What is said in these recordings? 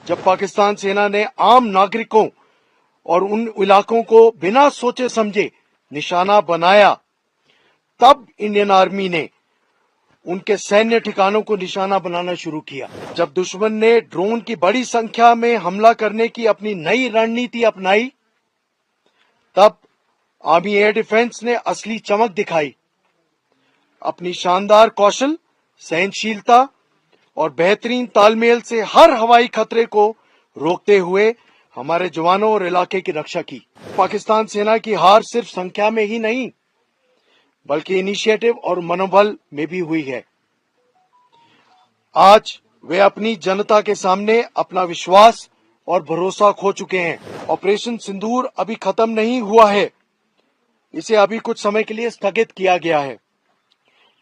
जब पाकिस्तान सेना ने आम नागरिकों और उन इलाकों को बिना सोचे समझे निशाना बनाया, तब इंडियन आर्मी ने उनके सैन्य ठिकानों को निशाना बनाना शुरू किया। जब दुश्मन ने ड्रोन की बड़ी संख्या में हमला करने की अपनी नई रणनीति अपनाई, तब आर्मी एयर डिफेंस ने असली चमक दिखाई। अपनी शानदार कौशल, सहनशीलता और बेहतरीन तालमेल से हर हवाई खतरे को रोकते हुए हमारे जवानों और इलाके की रक्षा की। पाकिस्तान सेना की हार सिर्फ संख्या में ही नहीं, बल्कि इनिशिएटिव और मनोबल में भी हुई है। आज वे अपनी जनता के सामने अपना विश्वास और भरोसा खो चुके हैं। ऑपरेशन सिंदूर अभी खत्म नहीं हुआ है, इसे अभी कुछ समय के लिए स्थगित किया गया है।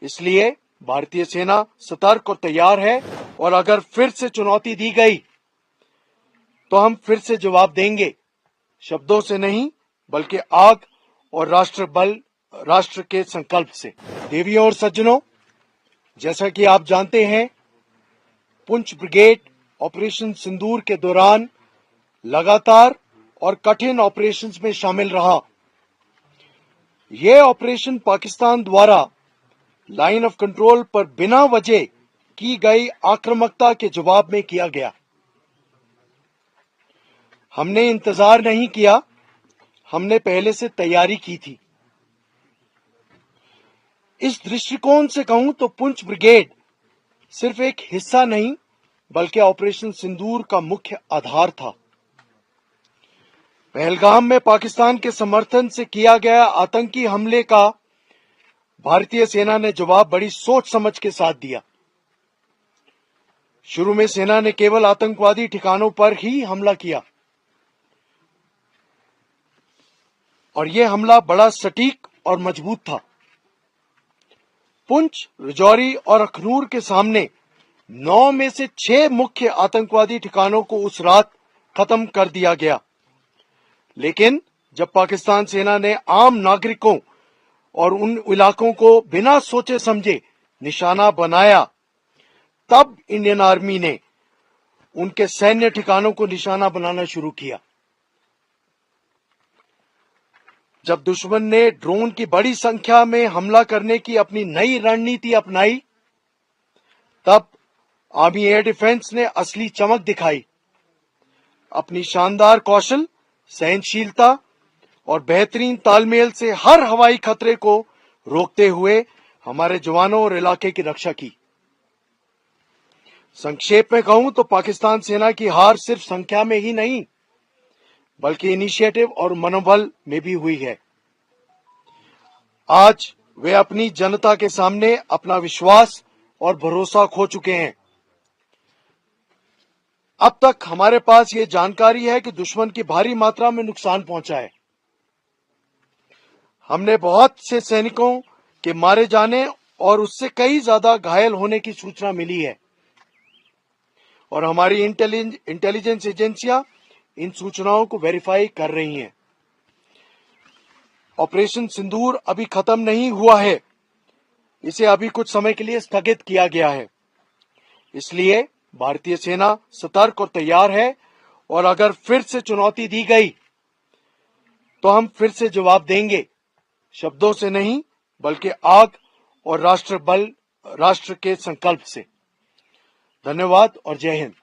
इसलिए भारतीय सेना सतर्क और तैयार है, और अगर फिर से चुनौती दी गई तो हम फिर से जवाब देंगे, शब्दों से नहीं बल्कि आग और राष्ट्र के संकल्प से। देवियों और सज्जनों, जैसा कि आप जानते हैं, पुंछ ब्रिगेड ऑपरेशन सिंदूर के दौरान लगातार और कठिन ऑपरेशंस में शामिल रहा। यह ऑपरेशन पाकिस्तान द्वारा लाइन ऑफ कंट्रोल पर बिना वजह की गई आक्रामकता के जवाब में किया गया। हमने इंतजार नहीं किया, हमने पहले से तैयारी की थी। इस दृष्टिकोण से कहूं तो पुंछ ब्रिगेड सिर्फ एक हिस्सा नहीं, बल्कि ऑपरेशन सिंदूर का मुख्य आधार था। पहलगाम में पाकिस्तान के समर्थन से किया गया आतंकी हमले का भारतीय सेना ने जवाब बड़ी सोच समझ के साथ दिया। शुरू में सेना ने केवल आतंकवादी ठिकानों पर ही हमला किया, और यह हमला बड़ा सटीक और मजबूत था। पुंछ, राजौरी और अखनूर के सामने 9 में से 6 मुख्य आतंकवादी ठिकानों को उस रात खत्म कर दिया गया। लेकिन जब पाकिस्तान सेना ने आम नागरिकों और उन इलाकों को बिना सोचे समझे निशाना बनाया, तब इंडियन आर्मी ने उनके सैन्य ठिकानों को निशाना बनाना शुरू किया। जब दुश्मन ने ड्रोन की बड़ी संख्या में हमला करने की अपनी नई रणनीति अपनाई, तब आर्मी एयर डिफेंस ने असली चमक दिखाई। अपनी शानदार कौशल, सहनशीलता और बेहतरीन तालमेल से हर हवाई खतरे को रोकते हुए हमारे जवानों और इलाके की रक्षा की। संक्षेप में कहूं तो पाकिस्तान सेना की हार सिर्फ संख्या में ही नहीं, बल्कि इनिशिएटिव और मनोबल में भी हुई है। आज वे अपनी जनता के सामने अपना विश्वास और भरोसा खो चुके हैं। अब तक हमारे पास ये जानकारी है कि दुश्मन की भारी मात्रा में नुकसान पहुंचा है। हमने बहुत से सैनिकों के मारे जाने और उससे कई ज्यादा घायल होने की सूचना मिली है, और हमारी इंटेलिजेंस एजेंसियां इन सूचनाओं को वेरीफाई कर रही हैं। ऑपरेशन सिंदूर अभी खत्म नहीं हुआ है, इसे अभी कुछ समय के लिए स्थगित किया गया है। इसलिए भारतीय सेना सतर्क और तैयार है, और अगर फिर से चुनौती दी गई तो हम फिर से जवाब देंगे, शब्दों से नहीं बल्कि आग और राष्ट्र के संकल्प से। धन्यवाद और जय हिंद।